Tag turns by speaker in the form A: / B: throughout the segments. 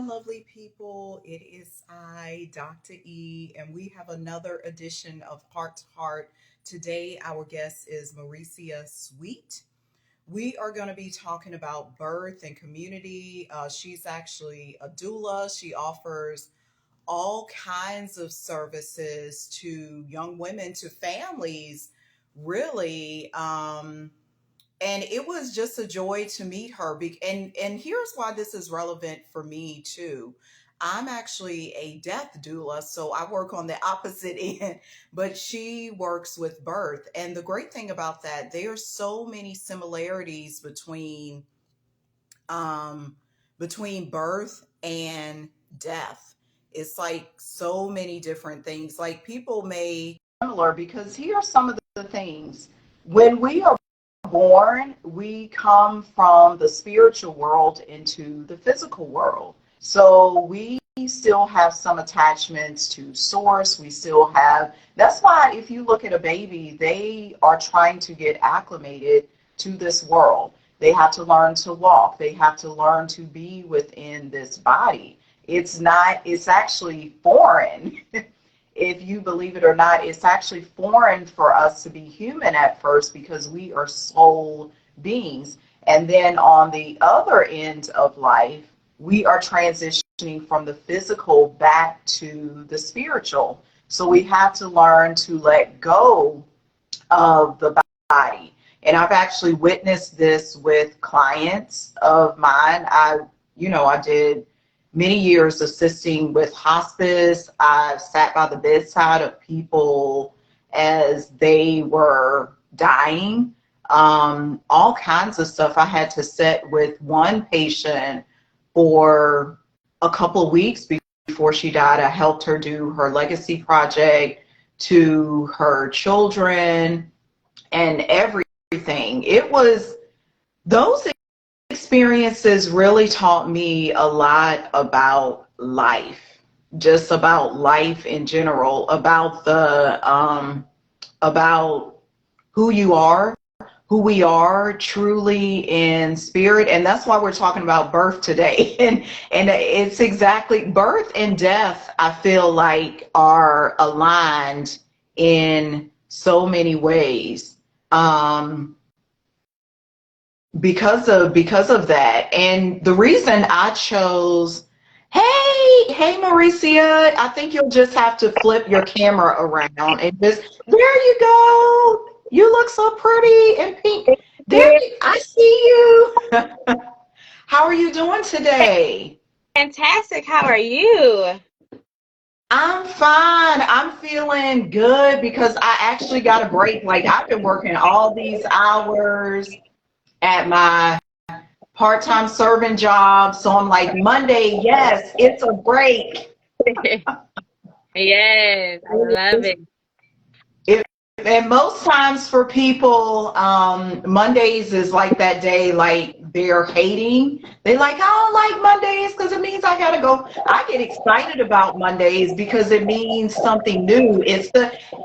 A: Lovely people. It is I, Dr. E, and we have another edition of Heart to Heart. Today, our guest is Mauricea Sweet. We are going to be talking about birth and community. She's actually a doula. She offers all kinds of services to young women, to families, really. And it was just a joy to meet her. And here's why this is relevant for me too. I'm actually a death doula, so I work on the opposite end, but she works with birth. And the great thing about that, there are so many similarities um, between birth and death. It's like so many different things. Like people may similar because here are some of the things. When we are born, we come from the spiritual world into the physical world. So we still have some attachments to source. We still have, that's why if you look at a baby, they are trying to get acclimated to this world. They have to learn to walk. They have to learn to be within this body. It's not, it's actually foreign. If you believe it or not, it's actually foreign for us to be human at first because we are soul beings. And then on the other end of life, we are transitioning from the physical back to the spiritual. So we have to learn to let go of the body. And I've actually witnessed this with clients of mine. I did many years assisting with hospice. I've sat by the bedside of people as they were dying. All kinds of stuff. I had to sit with one patient for a couple of weeks before she died. I helped her do her legacy project to her children and everything. It was those experiences really taught me a lot about life, just about life in general, about who you are, who we are truly in spirit. And that's why we're talking about birth today. And it's exactly birth and death, I feel like, are aligned in so many ways. Because of that. And the reason I chose, hey Mauricia, I think you'll just have to flip your camera around and just, there you go. You look so pretty and pink. I see you. How are you doing today?
B: Fantastic. How are you?
A: I'm fine. I'm feeling good because I actually got a break. Like I've been working all these hours at my part-time serving job. So I'm like, Monday, yes, it's a break.
B: Yes, I love it.
A: If, and most times for people, Mondays is like that day, like they're hating. They like, I don't like Mondays because it means I gotta go. I get excited about Mondays because it means something new.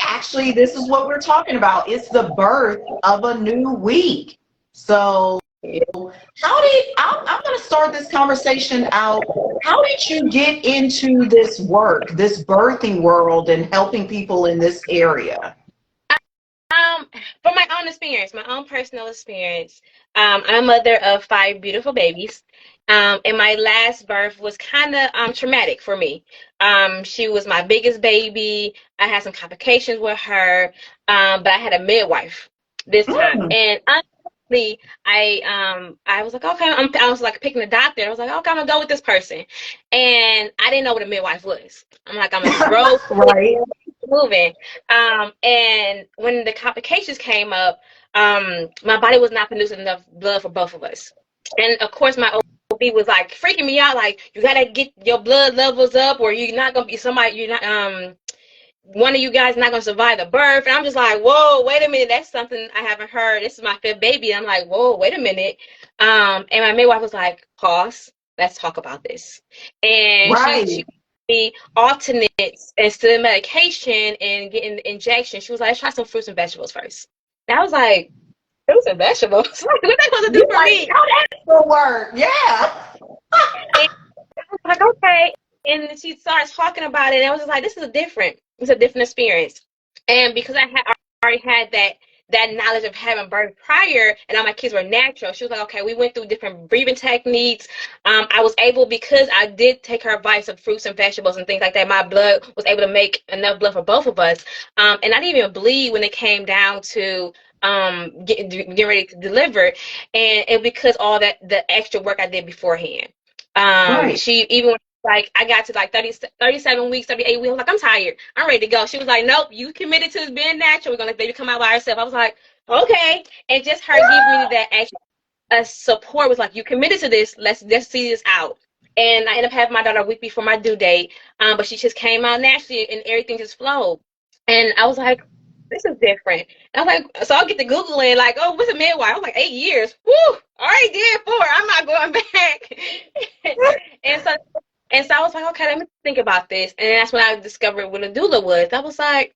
A: Actually, this is what we're talking about. It's the birth of a new week. So I'm going to start this conversation out. How did you get into this work, this birthing world, and helping people in this area?
B: Um, from my own experience, my own personal experience, I'm a mother of five beautiful babies. And my last birth was kind of traumatic for me. She was my biggest baby. I had some complications with her, but I had a midwife this time.
A: Mm.
B: And honestly, I was like, okay, I was like picking a doctor. I was like, okay, I'm gonna go with this person, and I didn't know what a midwife was. I'm like, I'm gonna roll
A: Right.
B: moving. And when the complications came up, my body was not producing enough blood for both of us. And of course, my OB was like freaking me out, like, you gotta get your blood levels up, or you're not gonna be somebody, you're not, one of you guys not gonna survive the birth. And I'm just like, whoa, wait a minute, that's something I haven't heard. This is my fifth baby. And I'm like, whoa, wait a minute. And my midwife was like, pause, let's talk about this. And she
A: Right.
B: me alternates instead of medication and getting the injection. She was like, let's try some fruits and vegetables first. And I was like, fruits and vegetables? What are they supposed to
A: You're
B: do for
A: like,
B: me?
A: how that will work? Yeah.
B: And I was like, okay. And she starts talking about it, and I was just like, this is it's a different experience. And because I had already had that knowledge of having birth prior, and all my kids were natural, she was like, okay, we went through different breathing techniques. I was able, because I did take her advice of fruits and vegetables and things like that, my blood was able to make enough blood for both of us. And I didn't even bleed when it came down to getting ready to deliver, and it because all that the extra work I did beforehand.
A: Right.
B: She even, like, I got to like 37 weeks, 38 weeks. I was like, I'm tired. I'm ready to go. She was like, nope, you committed to this being natural. We're going to let baby come out by herself. I was like, okay. And just her giving me that extra support was like, you committed to this. Let's see this out. And I ended up having my daughter a week before my due date. But she just came out naturally and everything just flowed. And I was like, this is different. And I was like, so I'll get to Googling, like, oh, what's a midwife? I was like, 8 years. Woo! Already did 4. I'm not going back. and so and so I was like, okay, let me think about this. And that's when I discovered what a doula was. I was like,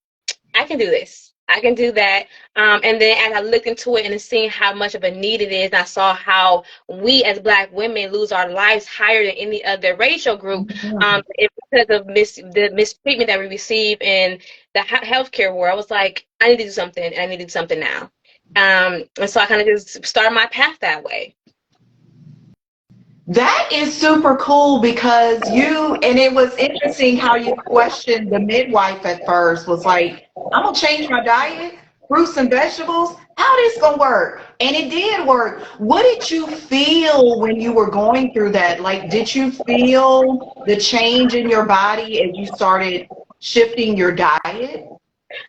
B: I can do this. I can do that. And then as I looked into it and seeing how much of a need it is, and I saw how we as Black women lose our lives higher than any other racial group, because of the mistreatment that we receive in the healthcare world. I was like, I need to do something, and I need to do something now. And so I kind of just started my path that way.
A: That is super cool because and it was interesting how you questioned the midwife at first, was like, I'm gonna change my diet, fruits and vegetables, how this gonna work? And it did work. What did you feel when you were going through that? Like, did you feel the change in your body as you started shifting your diet?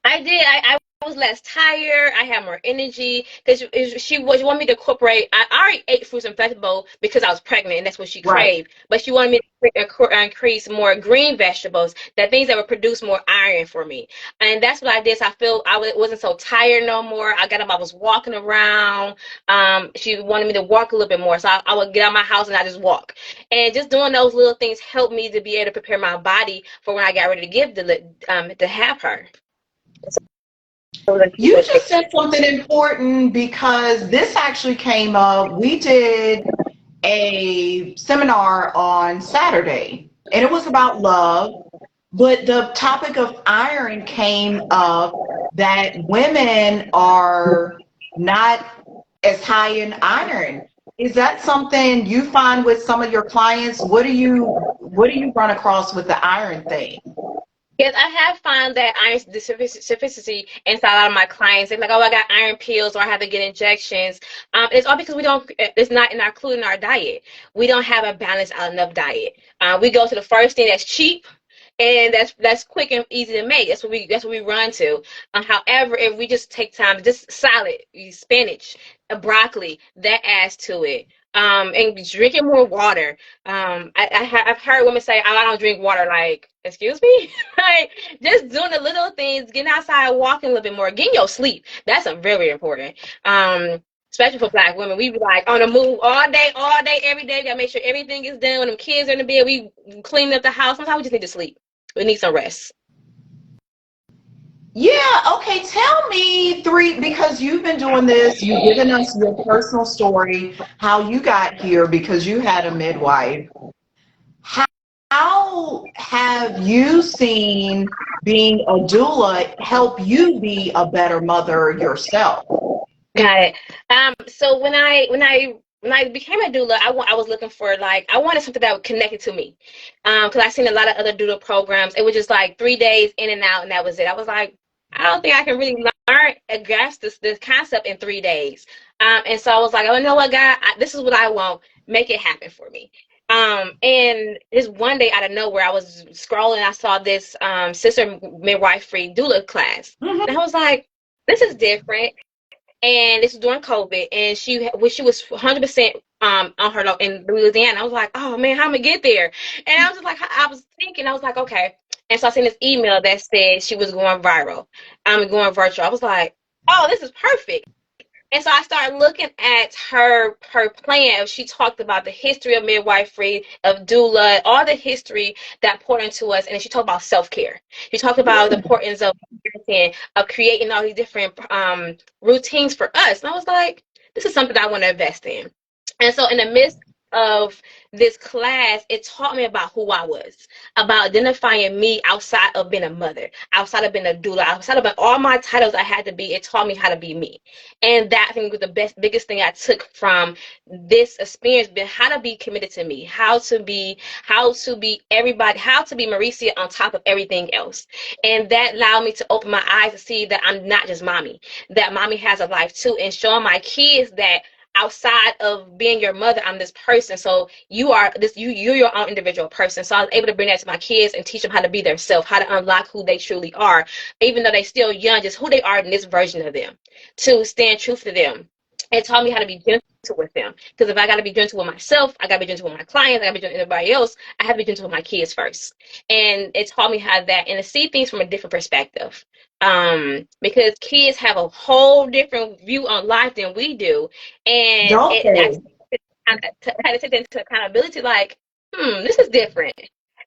B: I did. I was less tired. I had more energy because she wanted me to incorporate. I already ate fruits and vegetables because I was pregnant, and that's what she
A: Right.
B: craved. But she wanted me to increase more green vegetables, that things that would produce more iron for me. And that's what I did. So I feel wasn't so tired no more. I got up. I was walking around. She wanted me to walk a little bit more, so I would get out of my house and I just walk. And just doing those little things helped me to be able to prepare my body for when I got ready to to have her.
A: You just said something important because this actually came up. We did a seminar on Saturday and it was about love, but the topic of iron came up, that women are not as high in iron. Is that something you find with some of your clients? What do you run across with the iron thing?
B: Yes, I have found that iron deficiency inside a lot of my clients. They're like, oh, I got iron pills or I have to get injections. It's all because it's not included in our diet. We don't have a balanced enough diet. We go to the first thing that's cheap and that's quick and easy to make. That's what we run to. However, if we just take time, just salad, spinach, broccoli, that adds to it. And drinking more water. I've heard women say, "Oh, I don't drink water." Like, excuse me, like just doing the little things, getting outside, walking a little bit more, getting your sleep. That's a very important. Especially for Black women, we be like on the move all day, every day. We gotta make sure everything is done. When the kids are in the bed, we clean up the house. Sometimes we just need to sleep. We need some rest.
A: Yeah, okay. Tell me three, because you've been doing this, you've given us your personal story, how you got here because you had a midwife. How have you seen being a doula help you be a better mother yourself?
B: Got it. So when I became a doula, I was looking for, like, I wanted something that would connect it to me. Because I seen a lot of other doula programs. It was just like 3 days in and out, and that was it. I was like, I don't think I can really learn and grasp this concept in 3 days. And so I was like, oh, you know what, God, this is what I want. Make it happen for me. And this one day out of nowhere, I was scrolling. I saw this sister midwifery doula class,
A: Mhm.
B: and I was like, this is different. And this was during COVID, and she was 100% on her in Louisiana. I was like, oh man, how am I get there? And I was just like, I was thinking, I was like, okay. And so I seen this email that said she was going viral. I'm going virtual. I was like, oh, this is perfect. And so I started looking at her plan. She talked about the history of midwifery, of doula, all the history that poured into us, and she talked about self-care. She talked about the importance of creating all these different routines for us. And I was like, this is something I want to invest in. And so in the midst of this class, it taught me about who I was, about identifying me outside of being a mother, outside of being a doula, outside of all my titles I had to be. It taught me how to be me. And that, I think, was the biggest thing I took from this experience, been how to be committed to me, how to be everybody, how to be Mauricea on top of everything else. And that allowed me to open my eyes to see that I'm not just mommy, that mommy has a life too, and showing my kids that outside of being your mother, I'm this person. So you are this, you're your own individual person. So I was able to bring that to my kids and teach them how to be themselves, how to unlock who they truly are, even though they're still young, just who they are in this version of them, to stand true to them. It taught me how to be gentle with them. Because if I got to be gentle with myself, I got to be gentle with my clients, I got to be gentle with everybody else, I have to be gentle with my kids first. And it taught me how that, and to see things from a different perspective. Because kids have a whole different view on life than we do. And
A: Don't
B: I
A: they?
B: had to take that into accountability, like, this is different.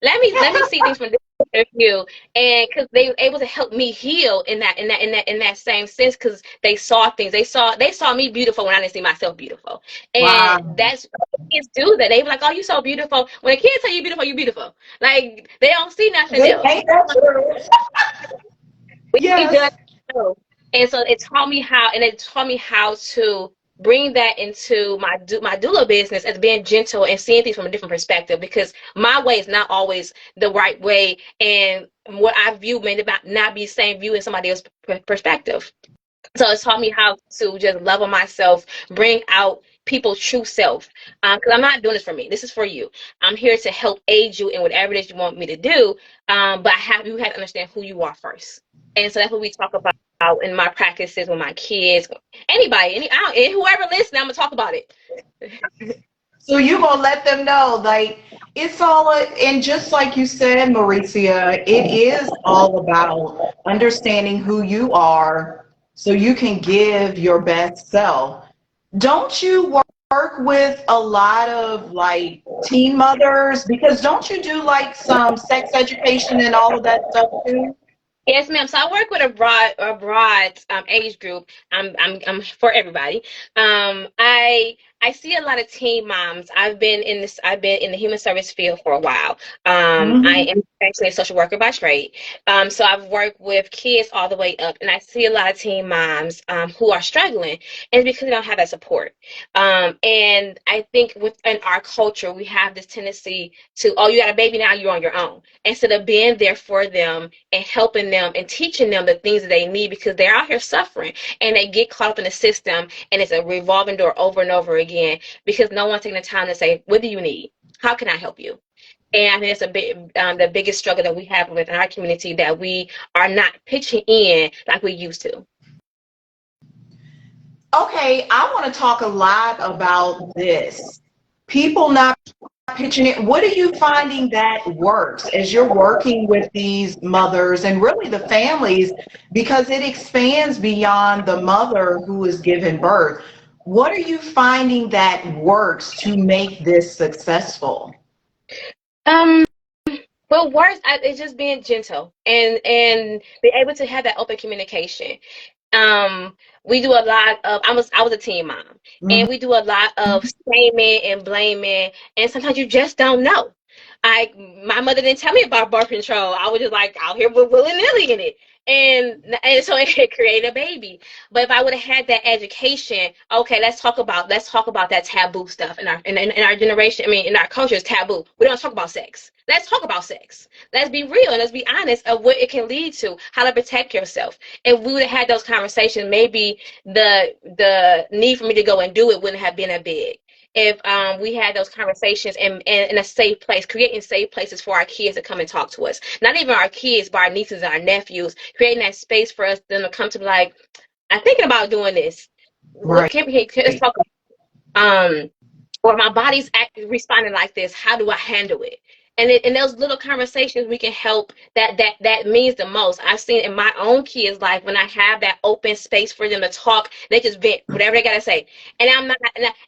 B: Let me see things from a different point of view, and because they were able to help me heal in that same sense, because they saw things, they saw me beautiful when I didn't see myself beautiful, and
A: Wow.
B: that's kids do that. They be like, "Oh, you so beautiful." When a kid tell you beautiful, you beautiful. Like they don't see nothing else.
A: Ain't that true?
B: We judge
A: Yes.
B: ourselves. And so it taught me how to bring that into my doula business, as being gentle and seeing things from a different perspective, because my way is not always the right way, and what I view may not be the same view in somebody else's perspective. So it's taught me how to just love on myself, bring out people's true self. Because I'm not doing this for me. This is for you. I'm here to help aid you in whatever it is you want me to do. But you have to understand who you are first. And so that's what we talk about in my practices with my kids, anybody, and whoever listens, I'm gonna talk about it.
A: So you gonna let them know, like, it's all and just like you said, Mauricia, it is all about understanding who you are so you can give your best self. Don't you work with a lot of like teen mothers? Because don't you do like some sex education and all of that stuff too?
B: Yes, ma'am. So I work with a broad age group. I'm for everybody. I see a lot of teen moms. I've been in the human service field for a while. I
A: Hmm.
B: am actually a social worker by trade. So I've worked with kids all the way up, and I see a lot of teen moms who are struggling, and it's because they don't have that support. And I think within our culture, we have this tendency to, oh, you got a baby now, you're on your own, instead of being there for them and helping them and teaching them the things that they need, because they're out here suffering and they get caught up in the system, and it's a revolving door over and over again, because no one's taking the time to say, what do you need? How can I help you? And I think it's the biggest struggle that we have within our community, that we are not pitching in like we used to.
A: Okay, I want to talk a lot about this. People not pitching it. What are you finding that works as you're working with these mothers and really the families, because it expands beyond the mother who is giving birth? What are you finding that works to make this successful?
B: Um, well, worse, it's just being gentle and be able to have that open communication. Um, we do a lot of, I was a teen mom,
A: Mhm.
B: and we do a lot of shaming and blaming, and sometimes you just don't know. My mother didn't tell me about birth control. I was just like out here with willy nilly in it, and so it created a baby. But if I would have had that education, okay, let's talk about that taboo stuff in our generation. I mean, in our culture, it's taboo. We don't talk about sex. Let's talk about sex. Let's be real and let's be honest of what it can lead to, how to protect yourself. If we would have had those conversations, maybe the need for me to go and do it wouldn't have been that big. If we had those conversations in a safe place, creating safe places for our kids to come and talk to us, not even our kids, but our nieces and our nephews, creating that space for us them to come to be like, I'm thinking about doing this. What
A: Right.
B: can we, let's talk, um or my body's responding like this, how do I handle it? And in those little conversations, we can help. That means the most. I've seen in my own kids' life, when I have that open space for them to talk, they just vent whatever they gotta say. And I'm not.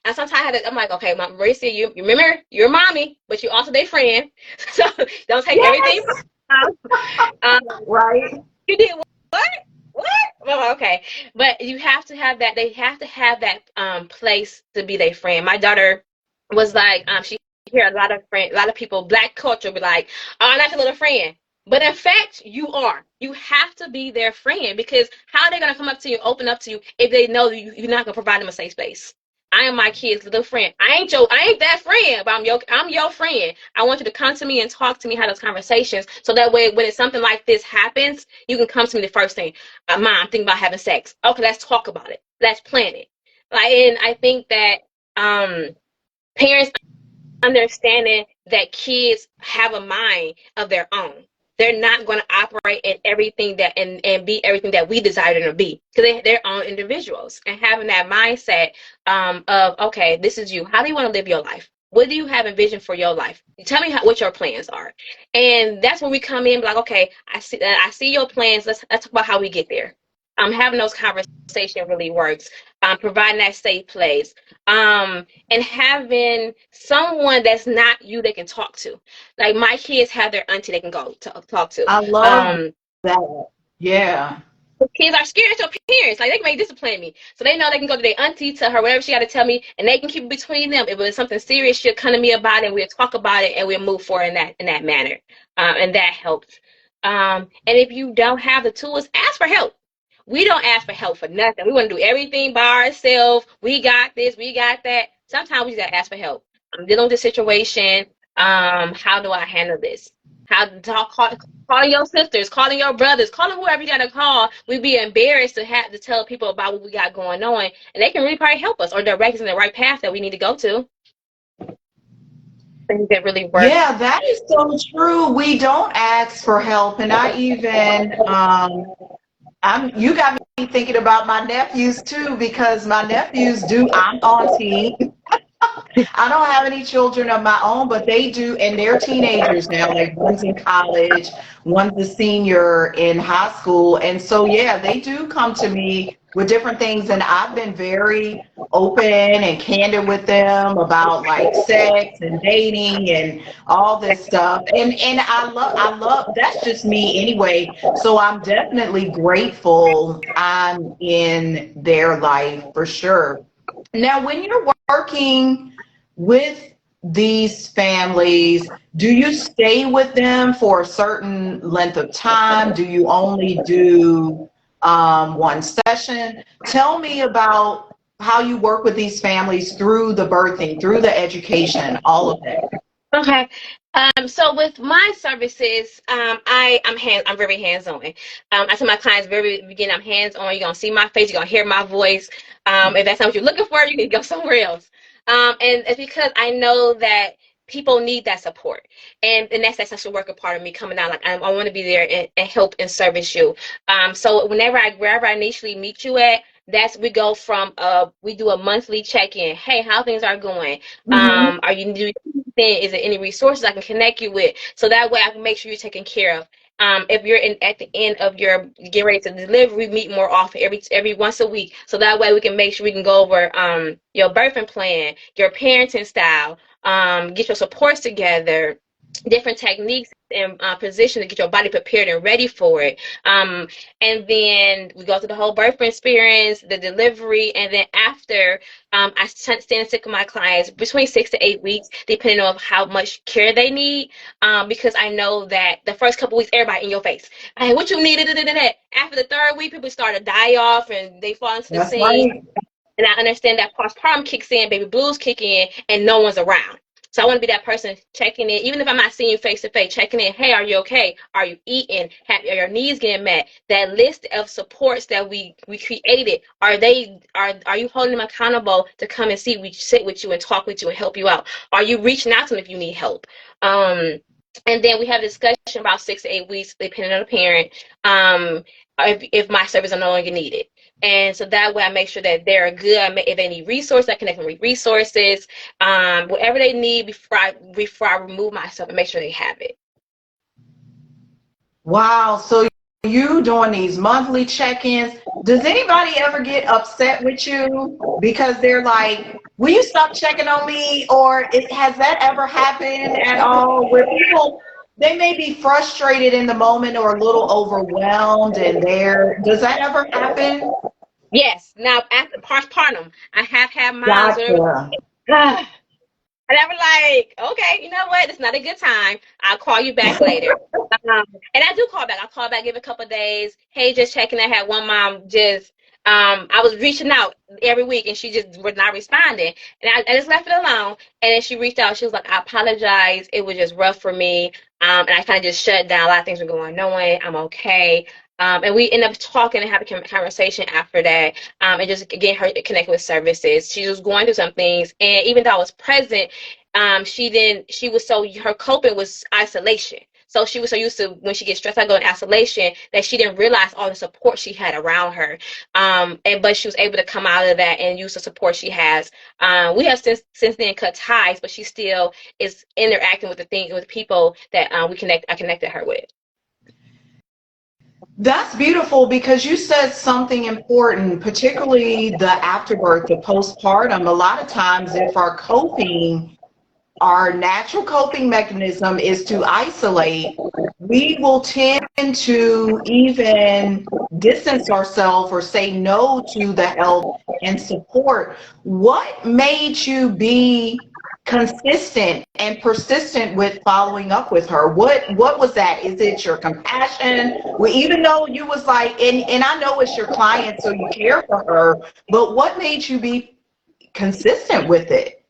B: And sometimes I'm like, okay, Mauricia, you remember you're mommy, but you also their friend, so don't take everything
A: Yes.
B: personal.
A: Right.
B: You did what? What? Well, okay, but you have to have that. They have to have that place to be their friend. My daughter, was like, she hear a lot of people, Black culture, be like, "Oh, I'm not your little friend." But in fact, you are. You have to be their friend, because how are they gonna come up to you, open up to you, if they know you're not gonna provide them a safe space? I am my kid's little friend. I ain't that friend, but I'm your friend. I want you to come to me and talk to me, have those conversations, so that way when it's something like this happens, you can come to me the first thing. Mom, I'm thinking about having sex. Okay, let's talk about it. Let's plan it. Like, and I think that parents understanding that kids have a mind of their own. They're not going to operate in everything that and be everything that we desire them to be, because they're own individuals. And having that mindset of, okay, this is you. How do you want to live your life? What do you have in vision for your life? Tell me what your plans are. And that's when we come in, like, okay, I see your plans. Let's talk about how we get there. Having those conversations really works. Providing that safe place. And having someone that's not you they can talk to. Like, my kids have their auntie they can go to talk to.
A: I love that. Yeah.
B: Kids are scared of their parents. Like, they may discipline me, so they know they can go to their auntie, tell her whatever she got to tell me, and they can keep it between them. If it's something serious, she'll come to me about it, and we'll talk about it, and we'll move forward in that manner. And that helps. And if you don't have the tools, ask for help. We don't ask for help for nothing. We want to do everything by ourselves. We got this, we got that. Sometimes we just gotta ask for help. I'm dealing with this situation. How do I handle this? How to talk? Calling your sisters, calling your brothers, calling whoever you gotta call. We'd be embarrassed to have to tell people about what we got going on, and they can really probably help us or direct us in the right path that we need to go to. Things that really work.
A: Yeah, that is so true. We don't ask for help. And I even you got me thinking about my nephews too, because my nephews do, I'm auntie. I don't have any children of my own, but they do, and they're teenagers now. Like, one's in college, one's a senior in high school. And so, yeah, they do come to me with different things. And I've been very open and candid with them about like sex and dating and all this stuff. And I love, that's just me anyway. So I'm definitely grateful I'm in their life for sure. Now, when you're working with these families, do you stay with them for a certain length of time? Do you only do one session? Tell me about how you work with these families through the birthing, through the education, all of it.
B: Okay. So with my services, I'm very hands-on. I tell my clients very beginning, I'm hands-on. You're gonna see my face, you're gonna hear my voice. If that's not what you're looking for, you can go somewhere else. And it's because I know that people need that support, and that's that social worker part of me coming out. Like, I want to be there and help and service you. So wherever I initially meet you at, we go from we do a monthly check-in. Hey, how things are going?
A: Mm-hmm.
B: Are you doing anything? Is there any resources I can connect you with? So that way I can make sure you're taken care of. If you're at the end of your get ready to deliver, we meet more often, every once a week. So that way we can make sure we can go over your birthing plan, your parenting style, get your supports together, different techniques and position to get your body prepared and ready for it. And then we go through the whole birth experience, the delivery, and then after, I stand and stick with my clients between 6 to 8 weeks, depending on how much care they need. Because I know that the first couple weeks, everybody in your face. Hey, what you need? After the third week, people start to die off and they fall into the
A: That's
B: scene.
A: right.
B: And I understand that postpartum kicks in, baby blues kick in, and no one's around. So I want to be that person checking in, even if I'm not seeing you face to face, checking in. Hey, are you okay? Are you eating? Are your needs getting met? That list of supports that we created, are you holding them accountable to come and sit with you and talk with you and help you out? Are you reaching out to them if you need help? And then we have a discussion about 6 to 8 weeks, depending on the parent, if my services are no longer needed. And so that way I make sure that they're good. If they need resources, I connect them with resources, whatever they need before I remove myself, and make sure they have it.
A: Wow. So you doing these monthly check-ins. Does anybody ever get upset with you because they're like, will you stop checking on me? Or has that ever happened at all where people, they may be frustrated in the moment or a little overwhelmed does that ever happen?
B: Yes. Now, after postpartum, I have had moms.
A: Gotcha.
B: And I was like, okay, you know what? It's not a good time. I'll call you back later. And I do call back. I'll call back, give it a couple of days. Hey, just checking. I had one mom just, I was reaching out every week and she just was not responding. And I just left it alone. And then she reached out. She was like, I apologize. It was just rough for me. And I kind of just shut down. A lot of things were going on. I'm okay. And we ended up talking and having a conversation after that, and just getting her connected with services. She was going through some things, and even though I was present, her coping was isolation. So she was so used to when she gets stressed out going isolation that she didn't realize all the support she had around her. But she was able to come out of that and use the support she has. We have since then cut ties, but she still is interacting with people that I connected her with.
A: That's beautiful because you said something important, particularly the afterbirth, the postpartum. A lot of times, if our natural coping mechanism is to isolate, we will tend to even distance ourselves or say no to the help and support. What made you be consistent and persistent with following up with her? What was that? Is it your compassion? Well, even though you was like, and I know it's your client, so you care for her, but what made you be consistent with it?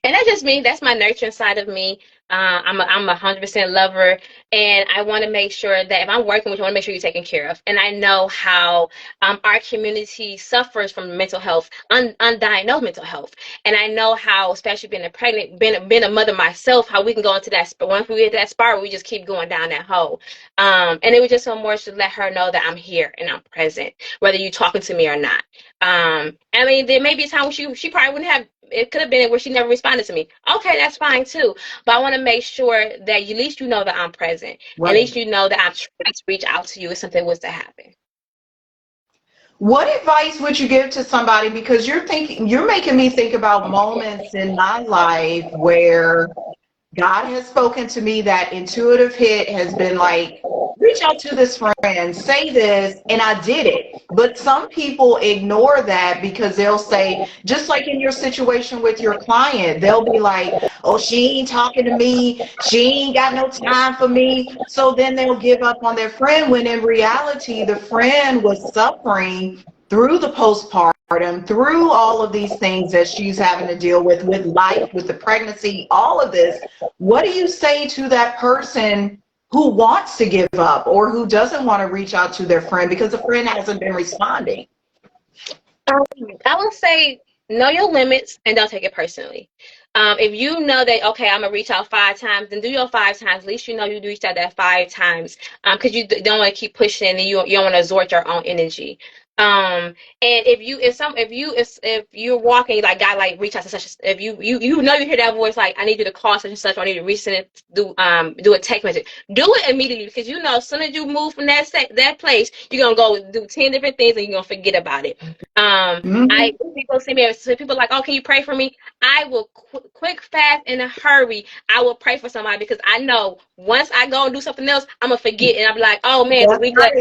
B: And that's just me. That's my nurturing side of me. I'm a 100% lover, and I want to make sure that if I'm working with you, I want to make sure you're taken care of. And I know how our community suffers from mental health, undiagnosed mental health, and I know how, especially being a mother myself, how we can go into that. Once we get that spiral, we just keep going down that hole. And it was just so more to let her know that I'm here and I'm present, whether you're talking to me or not. I mean, there may be a time when she probably wouldn't have. It could have been where she never responded to me. Okay, that's fine too. But I want to make sure that at least you know that I'm present. Right. At least you know that I'm trying to reach out to you if something was to happen.
A: What advice would you give to somebody? Because you're making me think about moments in my life where God has spoken to me, that intuitive hit has been like, reach out to this friend, say this, and I did it. But some people ignore that because they'll say, just like in your situation with your client, they'll be like, oh, she ain't talking to me. She ain't got no time for me. So then they'll give up on their friend when in reality, the friend was suffering through the postpartum, through all of these things that she's having to deal with life, with the pregnancy, all of this. What do you say to that person who wants to give up or who doesn't want to reach out to their friend because the friend hasn't been responding?
B: I would say know your limits and don't take it personally. If you know that, okay, I'm going to reach out 5 times, then do your 5 times. At least you know you reached out that 5 times, because you don't want to keep pushing and you don't want to exert your own energy. And if you're walking, like God, like reach out to such, if you know you hear that voice, like I need you to call such and such, or I need to do a text message, do it immediately, because you know as soon as you move from that place, you're gonna go do 10 different things and you're gonna forget about it. People see me, so people like, oh, can you pray for me? I will quick, fast, in a hurry. I will pray for somebody, because I know once I go and do something else, I'm gonna forget, and I'm like, oh man, the week left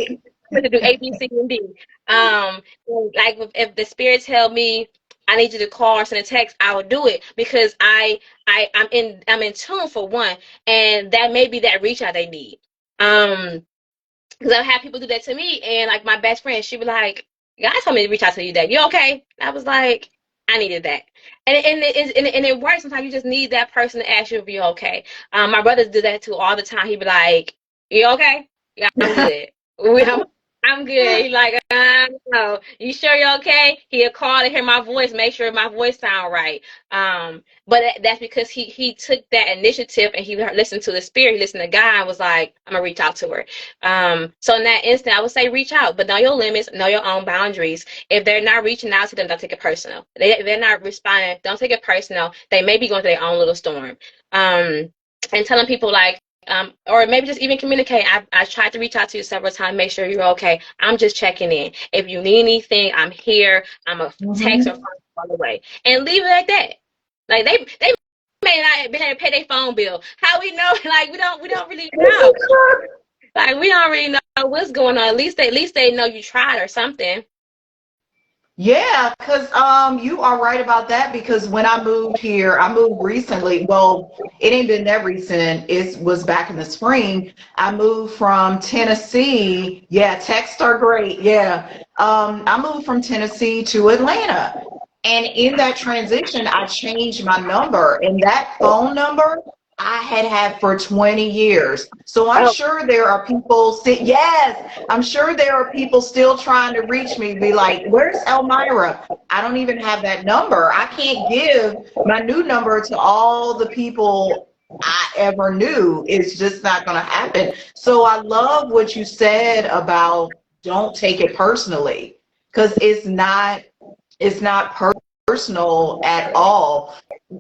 B: to do A, B, C, and D. Like if the spirit tell me I need you to call or send a text, I will do it, because I'm in tune, for one, and that may be that reach out they need. Because I've had people do that to me, and like my best friend, she be like, God told me to reach out to you today. You okay? I was like, I needed that. And it works. Sometimes you just need that person to ask you if you're okay. My brothers do that too all the time. He'd be like, you okay? Yeah, I'm good. I'm good. He's like, no. You sure you're okay? He'll call to hear my voice, make sure my voice sound right. But that's because he took that initiative and he listened to the spirit. He listened to God and was like, I'm gonna reach out to her. So in that instant, I would say reach out, but know your limits, know your own boundaries. If they're not reaching out to them, don't take it personal. If they're not responding, don't take it personal. They may be going through their own little storm. And telling people like, or maybe just even communicate. I tried to reach out to you several times, make sure you're okay. I'm just checking in. If you need anything, I'm here. I'm a text or phone call away, and leave it like that. Like they may not been able to pay their phone bill. How we know? Like we don't really know. Like we don't really know what's going on. At least they know you tried or something.
A: Yeah, because you are right about that. Because when I moved here, I moved recently. Well, it ain't been that recent. It was back in the spring. I moved from Tennessee. Yeah, texts are great. Yeah, I moved from Tennessee to Atlanta, and in that transition, I changed my number, and that phone number I had had for 20 years. So I'm
B: Oh,
A: sure there are people. Yes, I'm sure there are people still trying to reach me, be like, where's Elmira? I don't even have that number. I can't give my new number to all the people I ever knew. It's just not going to happen. So I love what you said about don't take it personally, because it's not personal at all.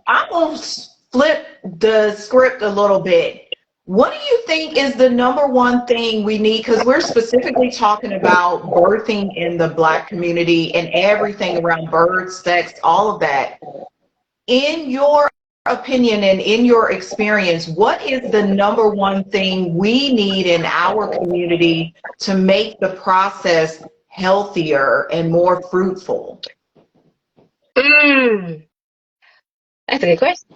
A: I'm going to flip the script a little bit. What do you think is the number one thing we need? Because we're specifically talking about birthing in the Black community and everything around birth, sex, all of that. In your opinion and in your experience, what is the number one thing we need in our community to make the process healthier and more fruitful?
B: mm, that's a good question.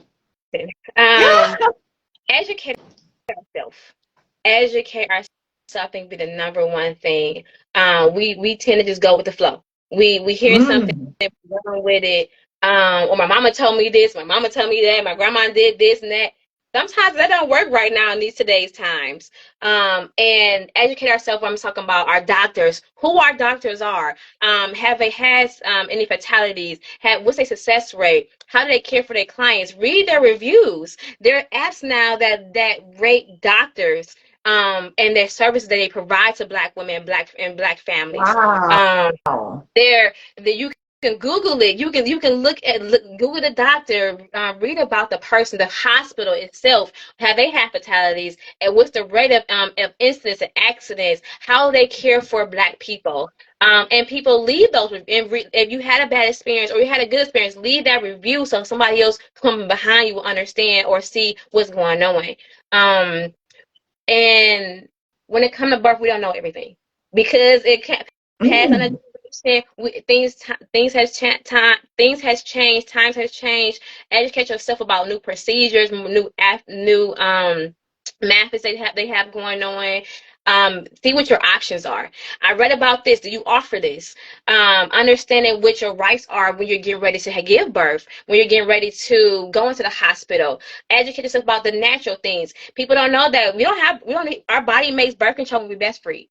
A: Yeah.
B: Um, educate ourselves. Educate ourselves, I think, be the number one thing. We tend to just go with the flow. We hear something,
A: Mm.
B: we're going with it. Or my mama told me this, my mama told me that, my grandma did this and that. Sometimes that don't work right now in these today's times. And educate ourselves. I'm talking about our doctors, who our doctors are. Have they had any fatalities? What's their success rate? How do they care for their clients? Read their reviews. There are apps now that rate doctors and their services that they provide to Black women and black families.
A: Wow.
B: Um, you can Google it. You can Google the doctor, read about the person, the hospital itself. Have they had fatalities, and what's the rate of incidents and accidents? How they care for Black people. And people leave those. If you had a bad experience or you had a good experience, leave that review so somebody else coming behind you will understand or see what's going on. Um, and when it comes to birth, we don't know everything because it can't pass on a
A: Mm.
B: generation. Things has changed. Times has changed. Educate yourself about new procedures, new methods they have going on. See what your options are. I read about this. Do you offer this? Understanding what your rights are when you're getting ready to give birth, when you're getting ready to go into the hospital. Educate yourself about the natural things. People don't know that we don't need, our body makes birth control when we breastfeed.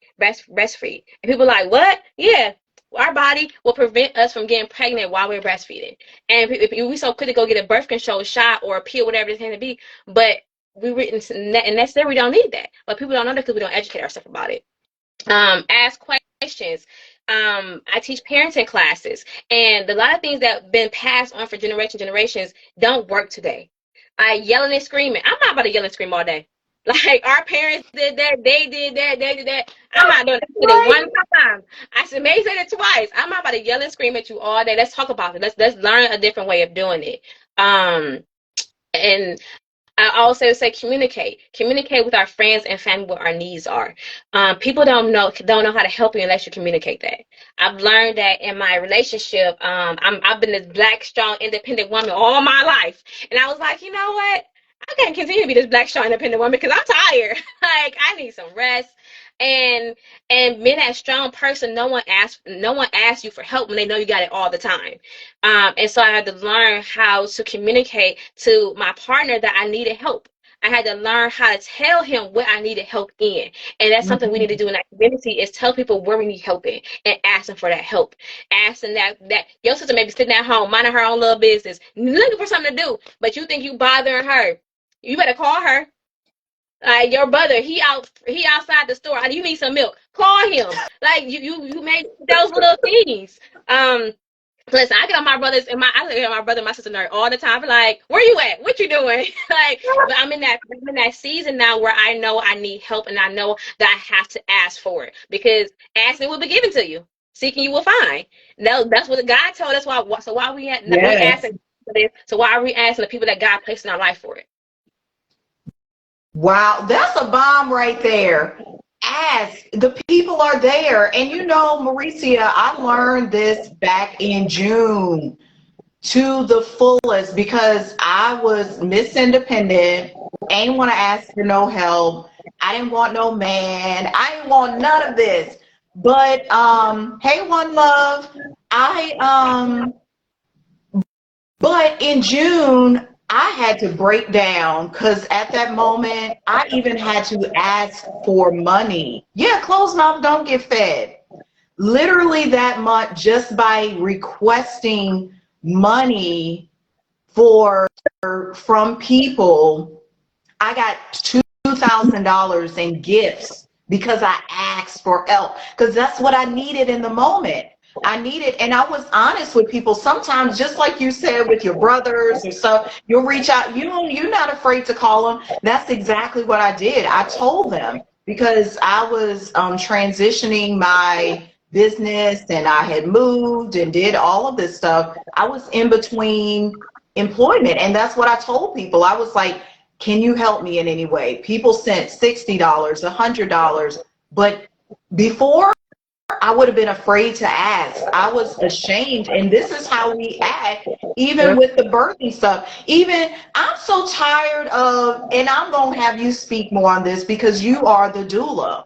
B: And people are like, what? Yeah. Our body will prevent us from getting pregnant while we're breastfeeding. And if we so quick to go get a birth control shot or a pill, whatever it's going to be, but and that's there we don't need that. But people don't know that because we don't educate ourselves about it. Ask questions. I teach parenting classes, and a lot of things that have been passed on for generations don't work today. Yelling and screaming. I'm not about to yell and scream all day. Like our parents did that, they did that, they did that. I'm not doing it. I said it
A: Right.
B: one time. I said maybe say it twice. I'm not about to yell and scream at you all day. Let's talk about it. Let's learn a different way of doing it. And I also say communicate with our friends and family what our needs are. People don't know how to help you unless you communicate that. I've learned that in my relationship. I've been this Black, strong, independent woman all my life, and I was like, you know what? I can't continue to be this Black, strong, independent woman because I'm tired. Like I need some rest. And being that strong person, no one asks you for help when they know you got it all the time. And so I had to learn how to communicate to my partner that I needed help. I had to learn how to tell him what I needed help in. And that's something we need to
A: Mhm.
B: do in our community is tell people where we need help in and ask them for that help. Asking that your sister may be sitting at home, minding her own little business, looking for something to do, but you think you bothering her. You better call her. Like your brother, he outside the store. You need some milk. Call him. Like you made those little things. Listen, I get on my brother and my sister nerve all the time. Like, where you at? What you doing? Like, but I'm in that season now where I know I need help and I know that I have to ask for it because asking will be given to you. Seeking you will find. No, that's what God told us. Why we
A: Yes.
B: asking for this? So why are we asking the people that God placed in our life for it?
A: Wow, that's a bomb right there. ask. The people are there. And you know, Mauricia, I learned this back in June to the fullest because I was Miss Independent, ain't want to ask for no help. I didn't want no man. I didn't want none of this. But hey, one love. I but in June, I had to break down because at that moment, I even had to ask for money. Yeah, closed mouth don't get fed. Literally that month, just by requesting money for from people, I got $2,000 in gifts because I asked for help because that's what I needed in the moment. I needed, and I was honest with people. Sometimes, just like you said with your brothers or so, you'll reach out. You're not afraid to call them. That's exactly what I did. I told them because I was transitioning my business and I had moved and did all of this stuff. I was in between employment, and that's what I told people. I was like, can you help me in any way? People sent $60, $100, but before I would have been afraid to ask. I was ashamed. And this is how we act, even with the birthing stuff. Even I'm so tired of, and I'm going to have you speak more on this because you are the doula.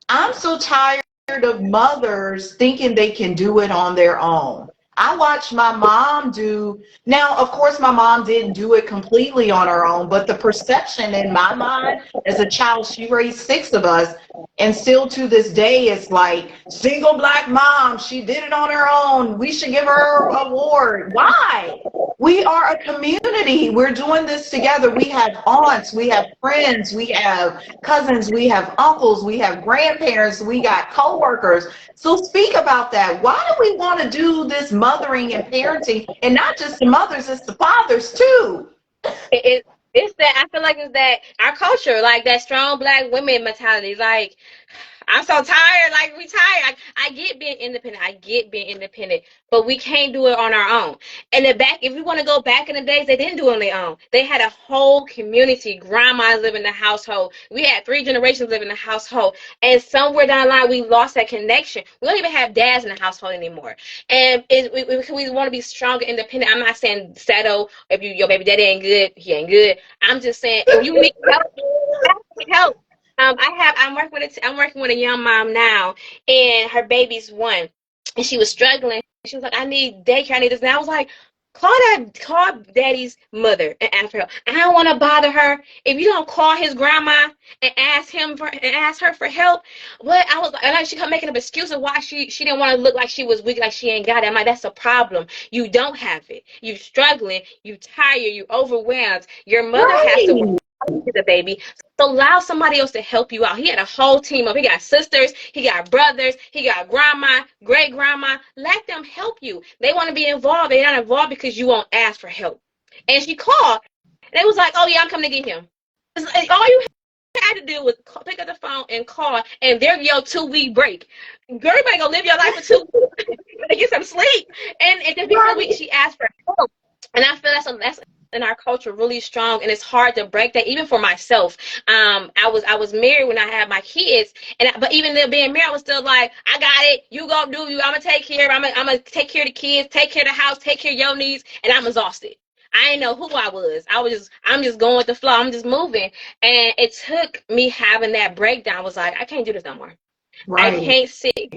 A: I'm so tired of mothers thinking they can do it on their own. I watched my mom do, now, of course, my mom didn't do it completely on her own, but the perception in my mind as a child, she raised 6 of us, and still to this day, it's like, single Black mom, she did it on her own. We should give her an award. Why? We are a community. We're doing this together. We have aunts, we have friends, we have cousins, we have uncles, we have grandparents, we got coworkers. So speak about that. Why do we want to do this mothering and parenting, and not just the mothers, it's the fathers too?
B: It's that I feel like it's that our culture, like that strong Black women mentality. Like, I'm so tired. Like, we tired. I get being independent. I get being independent, but we can't do it on our own. And if we want to go back in the days, they didn't do it on their own. They had a whole community. Grandmas live in the household. We had 3 generations live in the household. And somewhere down the line, we lost that connection. We don't even have dads in the household anymore. And we want to be strong and independent. I'm not saying settle. If your baby daddy ain't good, he ain't good. I'm just saying if you need help. I'm working with a young mom now, and her baby's 1, and she was struggling. She was like, I need daycare, I need this. And I was like, call daddy's mother and ask for help. I don't want to bother her. If you don't call his grandma and ask her for help, what I was like, and she kept making up excuses why she didn't want to look like she was weak, like she ain't got it. I'm like, that's a problem. You don't have it. You're struggling. You tired. You overwhelmed. Your mother has to work the baby. So allow somebody else to help you out. He had a whole team of, he got sisters, he got brothers, he got grandma, great grandma. Let them help you. They want to be involved. They're not involved because you won't ask for help. And she called, and it was like, oh yeah, I'm coming to get him. All you had to do was pick up the phone and call, and there's your 2-week break. Girl, you better go live your life for 2 weeks and get some sleep. And then before she asked for help. And I feel that's in our culture really strong, and it's hard to break that. Even for myself, I was married when I had my kids, but even then being married, I was still like, I got it. You go do you. I'm gonna take care. I'm gonna take care of the kids, take care of the house, take care of your needs, and I'm exhausted. I didn't know who I was. I'm just going with the flow. I'm just moving, and it took me having that breakdown. I was like, I can't do this no more. Right. I can't sit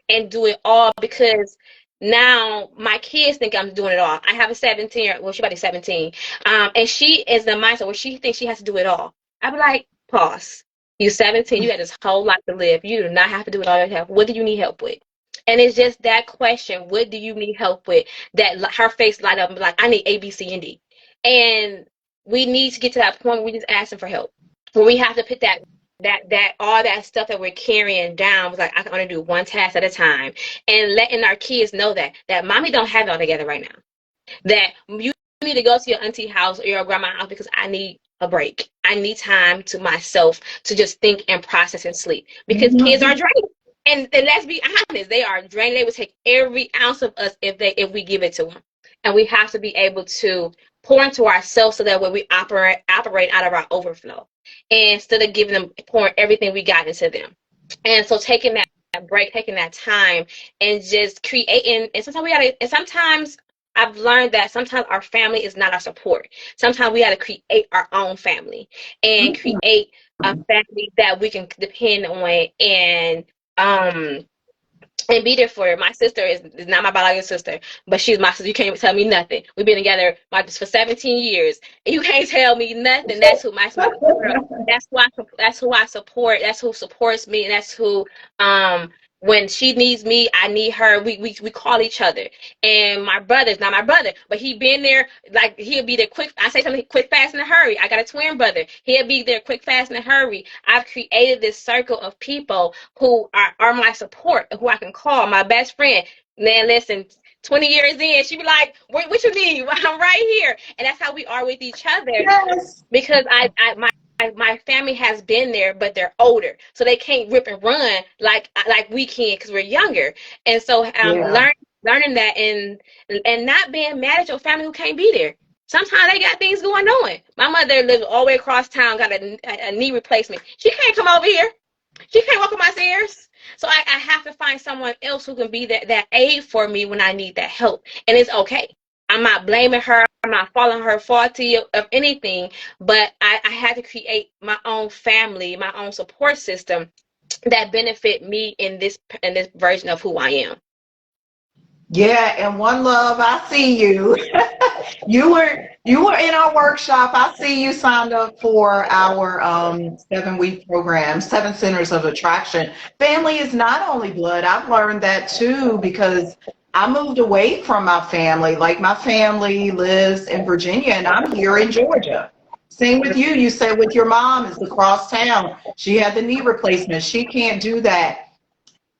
B: and do it all because now my kids think I'm doing it all. I have a 17, well, she's about to be 17, and she is the mindset where she thinks she has to do it all. I'd be like, pause. You're 17. You got this whole life to live. You do not have to do it all yourself. What do you need help with? And it's just that question. What do you need help with? That her face light up and be like, I need A, B, C, and D. And we need to get to that point where we just asking for help. Where we have to put that all that stuff that we're carrying down was like, I can only do one task at a time, and letting our kids know that mommy don't have it all together right now, that you need to go to your auntie house or your grandma's house because I need a break. I need time to myself to just think and process and sleep, because kids are drained. And let's be honest, they are drained. They will take every ounce of us if we give it to them. And we have to be able to pour into ourselves so that way we operate out of our overflow, and instead of pouring everything we got into them. And so taking that break, taking that time, and just creating. And sometimes we gotta. And sometimes I've learned that sometimes our family is not our support. Sometimes we gotta create our own family and
A: Mhm.
B: create a family that we can depend on um and be there for her. My sister is not my biological sister, but she's my sister. You can't tell me nothing. We've been together for 17 years, and you can't tell me nothing. That's my girl. That's who I support. That's who supports me, and that's who when she needs me, I need her. We call each other. And my brother's not my brother, but he been there. Like he'll be there quick. I say something quick, fast, in a hurry. I got a twin brother. He'll be there quick, fast, in a hurry. I've created this circle of people who are my support, who I can call my best friend. Man, listen, 20 years in, she be like, what you need? I'm right here. And that's how we are with each other,
A: Yes.
B: because my family has been there, but they're older, so they can't rip and run like we can because we're younger. And so
A: Yeah.
B: learning that, and not being mad at your family who can't be there. Sometimes they got things going on. My mother lives all the way across town, got a knee replacement. She can't come over here. She can't walk up my stairs. So I have to find someone else who can be that aid for me when I need that help. And it's okay. I'm not blaming her. I'm not calling her faulty of anything. But I had to create my own family, my own support system that benefit me in this version of who I am.
A: Yeah, and one love, I see you. You were in our workshop. I see you signed up for our 7-week program, 7 centers of attraction. Family is not only blood. I've learned that too because I moved away from my family. Like my family lives in Virginia and I'm here in Georgia. Same with you. You said with your mom is across town. She had the knee replacement. She can't do that.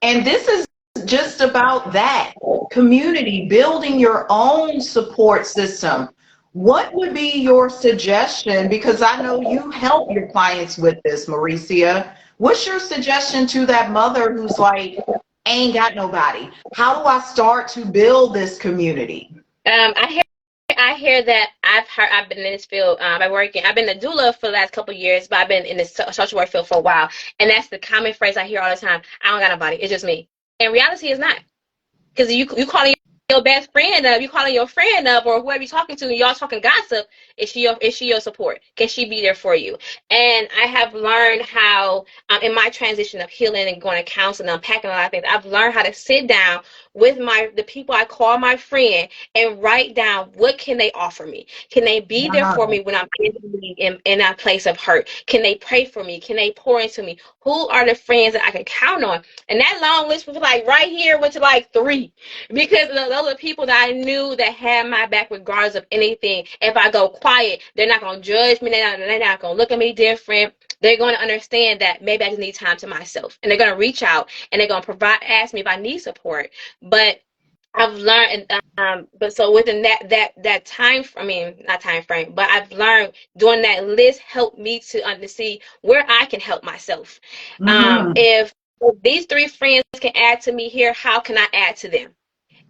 A: And this is just about that community, building your own support system. What would be your suggestion? Because I know you help your clients with this, Mauricea. What's your suggestion to that mother who's like, ain't got nobody? How do I start to build this community?
B: I hear that I've been in this field by working. I've been a doula for the last couple of years, but I've been in the social work field for a while. And that's the common phrase I hear all the time. I don't got nobody. It's just me. In reality, it's not. Because you calling your best friend up, you calling your friend up, or whoever you're talking to, and y'all talking gossip. Is she your support? Can she be there for you? And I have learned how, in my transition of healing and going to counseling, unpacking a lot of things, I've learned how to sit down with the people I call my friend and write down what can they offer me. Can they be there for
A: Wow.
B: me when I'm in that place of hurt? Can they pray for me? Can they pour into me? Who are the friends that I can count on? And that long list was like right here went to like 3, because those are people that I knew that had my back regardless of anything. If I go quiet, they're not going to judge me. They're not going to look at me different. They're going to understand that maybe I just need time to myself. And they're going to reach out and they're going to ask me if I need support. But I've learned, but so within that time, I mean, not time frame, but I've learned doing that list helped me to see where I can help myself.
A: Hmm.
B: If these 3 friends can add to me here, how can I add to them?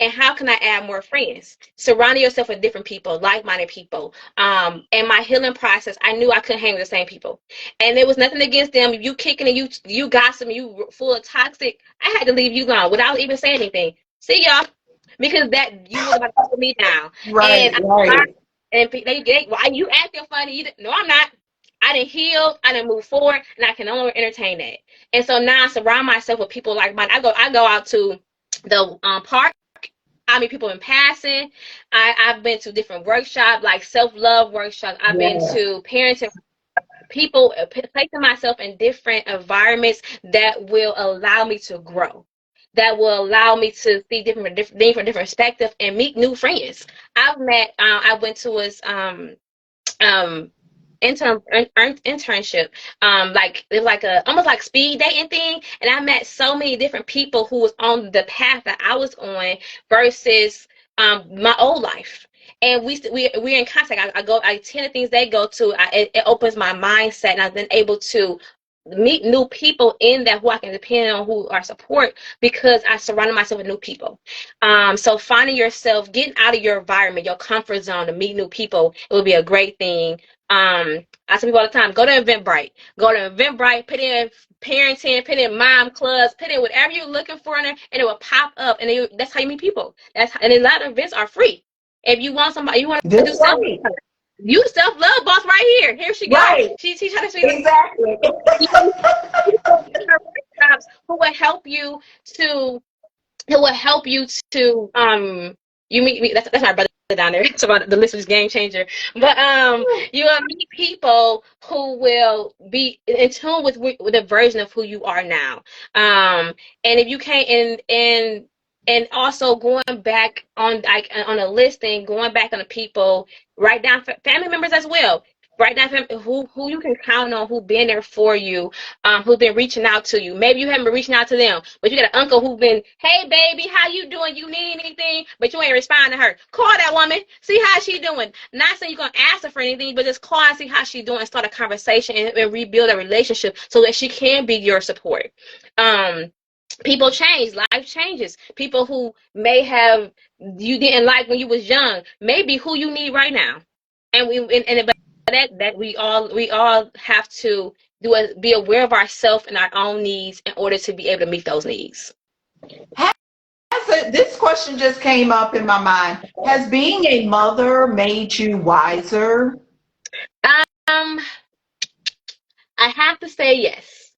B: And how can I add more friends? Surrounding yourself with different people, like-minded people. In my healing process, I knew I couldn't hang with the same people, and there was nothing against them. You kicking and you gossiping, you full of toxic. I had to leave you alone without even saying anything. See y'all, because that you was about to put me down, and
A: Right, right.
B: why you acting funny? No, I'm not. I didn't heal. I didn't move forward, and I can no longer entertain that. And so now I surround myself with people like mine. I go out to the park. I meet people in passing. I've been to different workshops, like self-love workshops. I've been
A: Yeah.
B: to parenting people, placing myself in different environments that will allow me to grow, that will allow me to see different things from different perspectives and meet new friends. I went to this um internship, like it was like a almost like speed dating thing, and I met so many different people who was on the path that I was on versus my old life. And we're in contact. I attend the things they go to. It opens my mindset, and I've been able to meet new people in that who I can depend on, who are support, because I surrounded myself with new people. So finding yourself, getting out of your environment, your comfort zone, to meet new people, it would be a great thing I tell people all the time, go to Eventbrite. Go to Eventbrite, put in parenting, put in mom clubs, put in whatever you're looking for in there, and it will pop up. And that's how you meet people. And a lot of events are free. If you want somebody, you want to do
A: That's
B: self,
A: right.
B: you self-love boss right here. Here she go.
A: Right.
B: She's trying to see
A: Exactly.
B: workshops who will help you to who will help you to you meet that's my brother down there. It's about the listeners game changer. But you will meet people who will be in tune with the version of who you are now. And if you can't and also going back on like on a listing, going back on the people, write down family members as well. Write down who you can count on, who been there for you, who's been reaching out to you. Maybe you haven't been reaching out to them, but you got an uncle who's been, hey baby, how you doing? You need anything? But you ain't responding to her. Call that woman, see how she doing. Not saying you're gonna ask her for anything, but just call and see how she doing, and start a conversation and rebuild a relationship so that she can be your support. People change, life changes. People who may have you didn't like when you was young may be who you need right now. And that we all have to be aware of ourselves and our own needs in order to be able to meet those needs.
A: This question just came up in my mind. Has being a mother made you wiser?
B: Um, I have to say yes.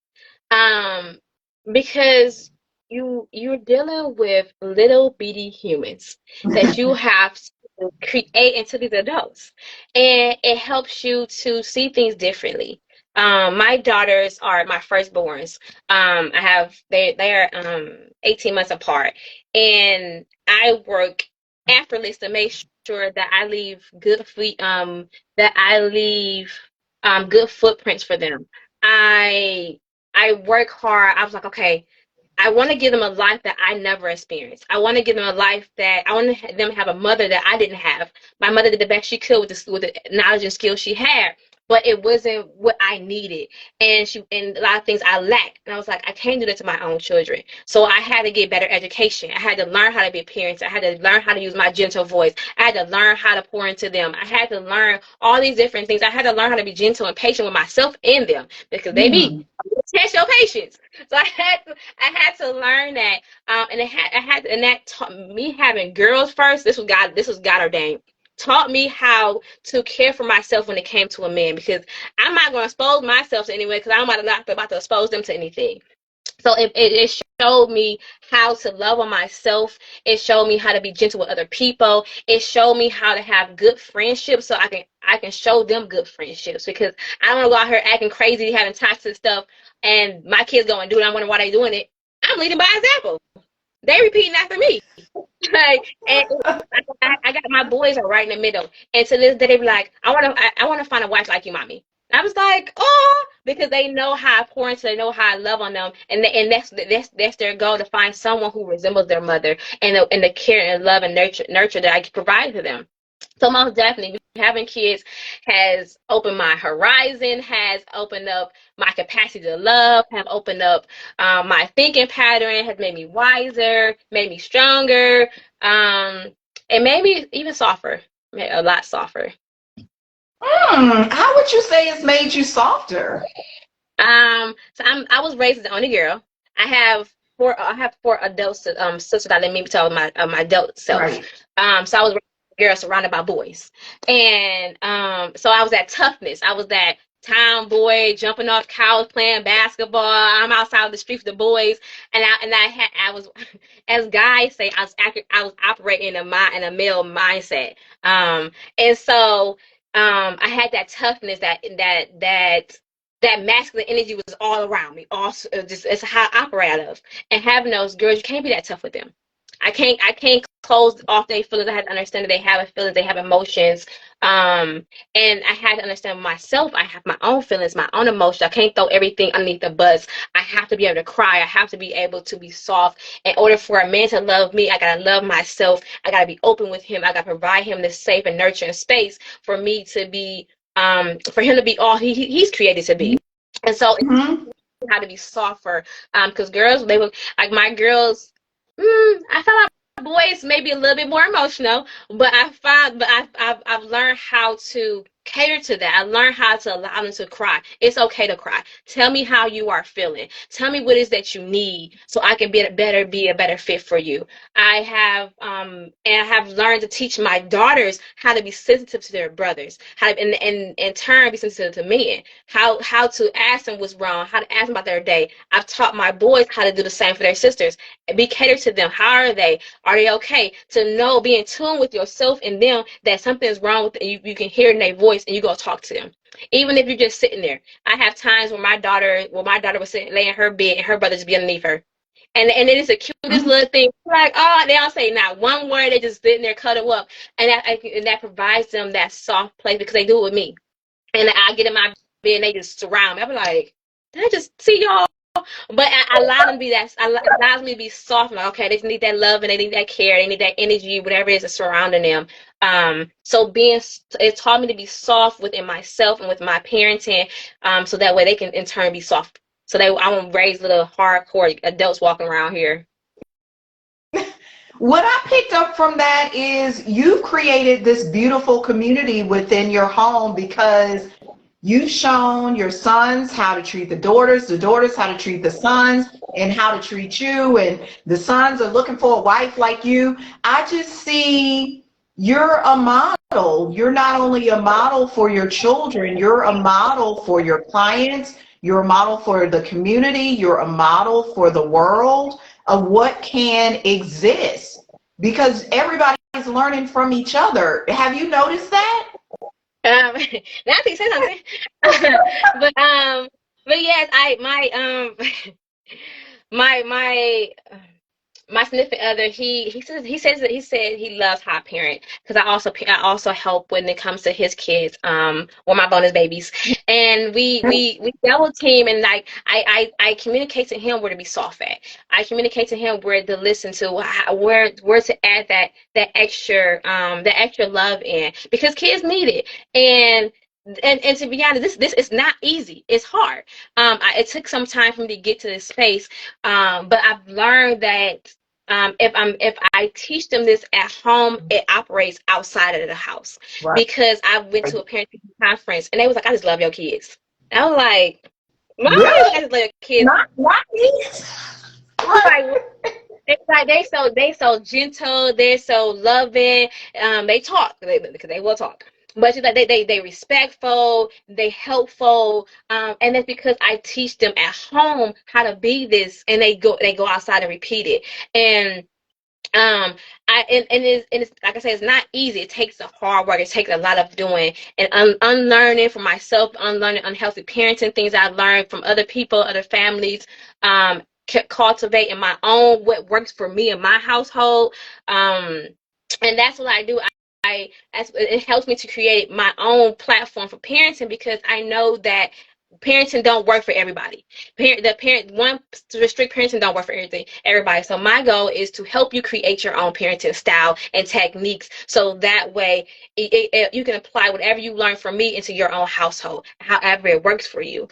B: Because you're dealing with little bitty humans that you have to create into these adults, and it helps you to see things differently. My daughters are my firstborns. I have they are 18 months apart, and I work effortless to make sure that I leave good footprints for them. I I work hard. I was like, okay, I want to give them a life that I never experienced. I want to give them a life that I want them to have a mother that I didn't have. My mother did the best she could with the knowledge and skills she had, but it wasn't what I needed. And a lot of things I lacked. And I was like, I can't do that to my own children. So I had to get better education. I had to learn how to be a parent. I had to learn how to use my gentle voice. I had to learn how to pour into them. I had to learn all these different things. I had to learn how to be gentle and patient with myself and them because they be
A: Mm.
B: test your patience. So I had to learn that, and that taught me having girls first. This was God ordained. Taught me how to care for myself when it came to a man because I'm not going to expose myself to anyone because I'm not about to expose them to anything. So it showed me how to love on myself. It showed me how to be gentle with other people. It showed me how to have good friendships so I can show them good friendships because I don't want to go out here acting crazy, having toxic stuff, and my kids go and do it. I'm wondering why they're doing it. I'm leading by example. They repeating after me. Like, and I got my boys are right in the middle, and to this day they be like, I want to find a wife like you, mommy. I was like, oh, because they know how important, they know how I love on them, and that's their goal to find someone who resembles their mother and the care and love and nurture that I can provide to them. So most definitely, having kids has opened my horizon, has opened up my capacity to love, have opened up my thinking pattern, has made me wiser, made me stronger, and made me even softer, a lot softer.
A: How would you say it's made you softer?
B: So I was raised as the only girl. I have four adult sisters that let me tell my adult self.
A: Right.
B: So I was raised as a girl surrounded by boys, and so I was that toughness. I was that town boy jumping off couch playing basketball. I'm outside of the street with the boys, and I was, as guys say, I was operating in a male mindset. And so I had that toughness, that masculine energy was all around me. Also, just it's how I operate out of. And having those girls, you can't be that tough with them. I can't close off their feelings. I had to understand that they have feelings, they have emotions. And I had to understand myself. I have my own feelings, my own emotions. I can't throw everything underneath the bus. I have to be able to cry. I have to be able to be soft. In order for a man to love me, I gotta love myself. I gotta be open with him. I gotta provide him this safe and nurturing space for me to be for him to be all he's created to be. And so
A: Mm-hmm.
B: how to be softer, because girls, they were like my girls. I felt like boys maybe a little bit more emotional, but I've learned how to cater to that. I learned how to allow them to cry. It's okay to cry. Tell me how you are feeling. Tell me what it is that you need so I can be a better fit for you. And I have learned to teach my daughters how to be sensitive to their brothers, how to, and in turn be sensitive to men, how to ask them what's wrong, how to ask them about their day. I've taught my boys how to do the same for their sisters. Be catered to them. How are they? Are they okay? To know, be in tune with yourself and them, that something's wrong with them. You can hear in their voice and you go talk to them. Even if you're just sitting there. I have times when my daughter was sitting, laying in her bed and her brother just be underneath her. And it is the cutest little thing. Like, oh, they don't say not one word. They just sitting there, cuddle up. And that provides them that soft place, because they do it with me. And I get in my bed and they just surround me. I'm like, did I just see y'all? But I allow them to be that. Allows me to be soft. Like, okay, they just need that love and they need that care. They need that energy, whatever it is that's surrounding them. So it taught me to be soft within myself and with my parenting. So that way they can in turn be soft. So I won't raise little hardcore adults walking around here.
A: What I picked up from that is you've created this beautiful community within your home, because you've shown your sons how to treat the daughters how to treat the sons, and how to treat you, and the sons are looking for a wife like you. I just see you're a model. You're not only a model for your children, you're a model for your clients, you're a model for the community, you're a model for the world of what can exist, because everybody's learning from each other. Have you noticed that?
B: Now I think say something. But yes, my significant other, he said he loves how I parent, because I also help when it comes to his kids, or my bonus babies, and we double team, and like I communicate to him where to be soft at. I communicate to him where to listen to, where to add that extra love in, because kids need it. And to be honest, this is not easy. It's hard. It took some time for me to get to this space, but I've learned that if I teach them this at home, it operates outside of the house. Right. Because I went to a parenting conference and they was like, "I just love your kids." And I was like, "Mom, really? I just love your kids." Not me. Like, they so gentle, they're so loving. They talk, because they will talk. But she's like, they respectful, they helpful, and that's because I teach them at home how to be this, and they go outside and repeat it. And it's like I said, it's not easy. It takes a hard work. It takes a lot of doing and unlearning for myself, unlearning unhealthy parenting, things I learned from other people, other families. Cultivating my own, what works for me in my household, and that's what I do. It helps me to create my own platform for parenting, because I know that parenting don't work for everybody. One strict parenting don't work for everybody. So my goal is to help you create your own parenting style and techniques, so that way you can apply whatever you learn from me into your own household, however it works for you.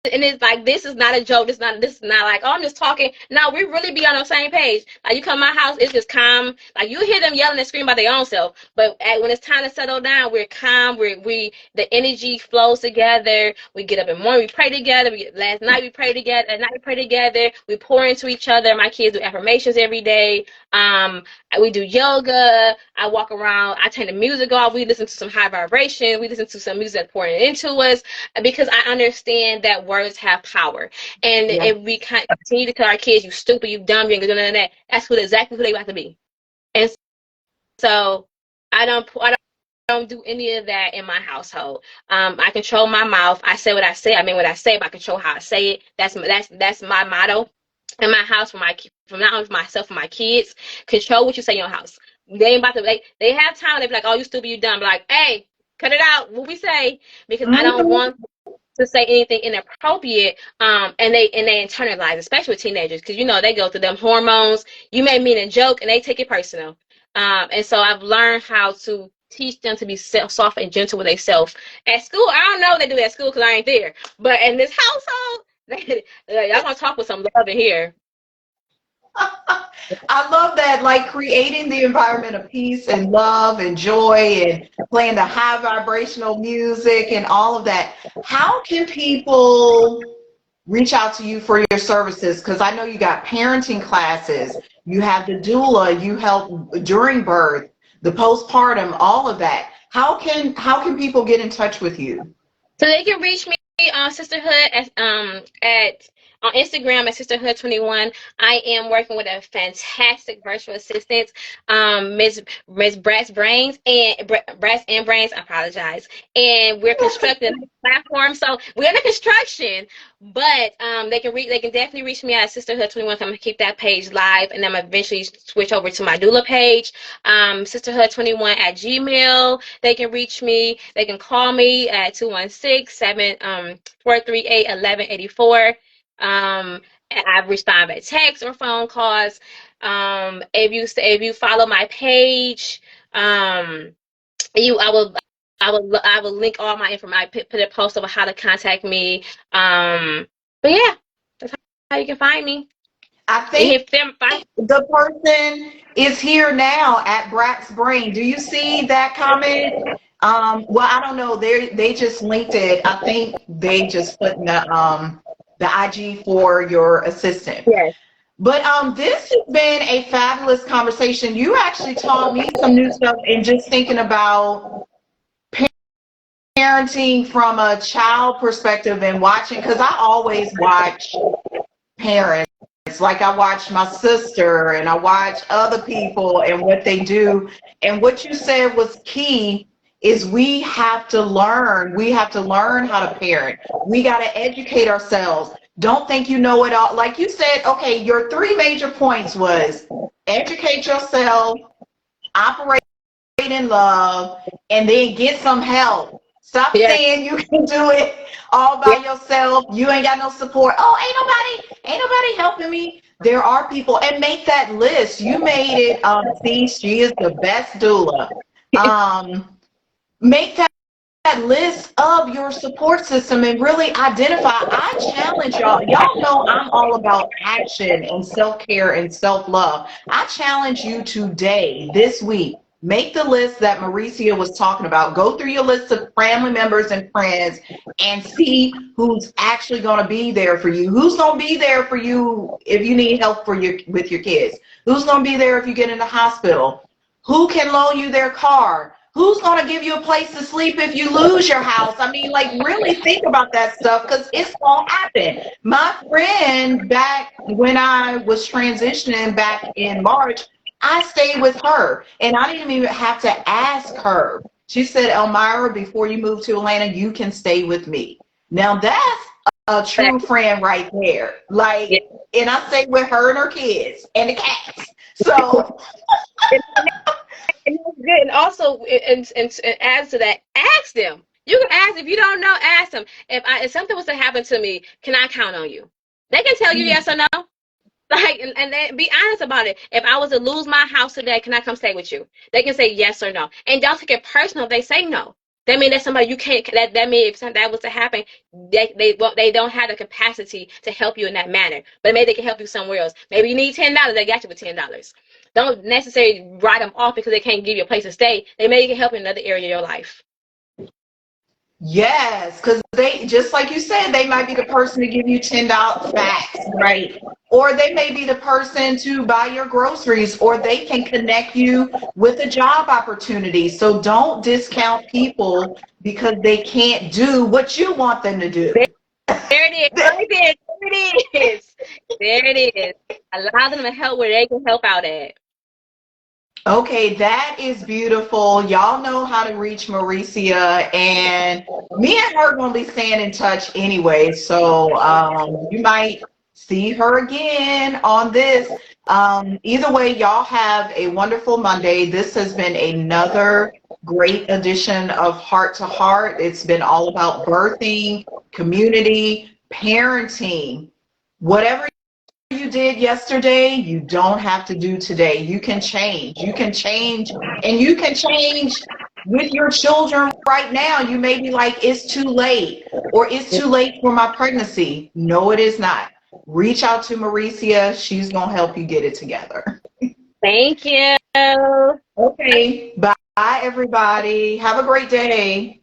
B: And it's like, this is not a joke. This is not like, oh, I'm just talking. No, we really be on the same page. Like, you come to my house, it's just calm. Like, you hear them yelling and screaming about their own self. But when it's time to settle down, we're calm. The energy flows together. We get up in the morning, we pray together. Last night we prayed together. At night we pray together. We pour into each other. My kids do affirmations every day. We do yoga. I walk around. I turn the music off. We listen to some high vibration. We listen to some music that's pouring into us, because I understand that words have power. And if we continue to tell our kids, you stupid, you dumb, you ain't gonna do none of that, that's exactly who they about to be. And so I don't do any of that in my household. I control my mouth. I say what I say. I mean what I say, but I control how I say it. That's my motto in my house, from not only for myself, for my kids. Control what you say in your house. They ain't about to, they have time. They be like, "Oh, you stupid, you dumb." But like, hey, cut it out. What we say, because I don't want to say anything inappropriate, and they internalize, especially with teenagers, because they go through them hormones. You may mean a joke and they take it personal, and so I've learned how to teach them to be soft and gentle with themselves. At school, I don't know what they do at school because I ain't there, but in this household, y'all gonna talk with some love in here.
A: I love that, like creating the environment of peace and love and joy and playing the high vibrational music and all of that. How can people reach out to you for your services? Because I know you got parenting classes, you have the doula, you help during birth, the postpartum, all of that. How can people get in touch with you?
B: So they can reach me on Sisterhood at on Instagram at Sisterhood 21. I am working with a fantastic virtual assistant, Miss Brass and Brains. I apologize. And we're constructing a platform. So we're in the construction, but they can definitely reach me at Sisterhood 21. I'm gonna keep that page live, and I'm eventually switch over to my doula page, Sisterhood 21 at Gmail. They can reach me. They can call me at 216-438-1184. And I respond by text or phone calls. If you follow my page, you I will link all my information. I put a post over how to contact me. But yeah, that's how you can find me.
A: I think the person is here now at Brat's Brain. Do you see that comment? Well, I don't know. They just linked it. I think they just put in the IG for your assistant.
B: Yes.
A: But this has been a fabulous conversation. You actually taught me some new stuff and just thinking about parenting from a child perspective and watching, because I always watch parents. Like I watch my sister and I watch other people and what they do. And what you said was key is we have to learn. We have to learn how to parent. We got to educate ourselves. Don't think you know it all. Like you said, okay, your three major points was educate yourself, operate in love, and then get some help. Stop saying you can do it all by yourself. You ain't got no support. Oh, ain't nobody helping me. There are people, and make that list. You made it. See, she is the best doula. Make that list of your support system and really identify. I challenge y'all. Y'all know I'm all about action and self-care and self-love. I challenge you today, this week, make the list that Mauricea was talking about. Go through your list of family members and friends and see who's actually going to be there for you. Who's going to be there for you if you need help with your kids? Who's going to be there if you get in the hospital? Who can loan you their car? Who's going to give you a place to sleep if you lose your house? I mean, like, really think about that stuff because it's going to happen. My friend, back when I was transitioning back in March, I stayed with her, and I didn't even have to ask her. She said, Elmira, before you move to Atlanta, you can stay with me. Now, that's a true friend right there. Like, and I stay with her and her kids and the cats. So...
B: And also, and add to that, ask them. You can ask if you don't know. Ask them if something was to happen to me, can I count on you? They can tell you yes or no. Like, and then be honest about it. If I was to lose my house today, can I come stay with you? They can say yes or no, and don't take it personal if they say no. That means that's somebody you can't. That means if something that was to happen, they don't have the capacity to help you in that manner. But maybe they can help you somewhere else. Maybe you need $10. They got you for $10. Don't necessarily write them off because they can't give you a place to stay. They maybe can help you in another area of your life.
A: Yes, because they, just like you said, they might be the person to give you $10 facts, right? Or they may be the person to buy your groceries, or they can connect you with a job opportunity. So don't discount people because they can't do what you want them to do.
B: There it is. There it is. There it is. Allow them to help where they can help out at.
A: Okay, that is beautiful. Y'all know how to reach Mauricea, and me and her are going to be staying in touch anyway, so you might see her again on this. Either way, y'all have a wonderful Monday. This has been another great edition of Heart to Heart. It's been all about birthing, community, parenting, whatever you did yesterday, you don't have to do today. You can change. You can change, and you can change with your children right now. You may be like, it's too late, or it's too late for my pregnancy. No, it is not. reach out to Mauricea. She's going to help you get it together.
B: Thank you.
A: Okay. Bye, everybody. Have a great day.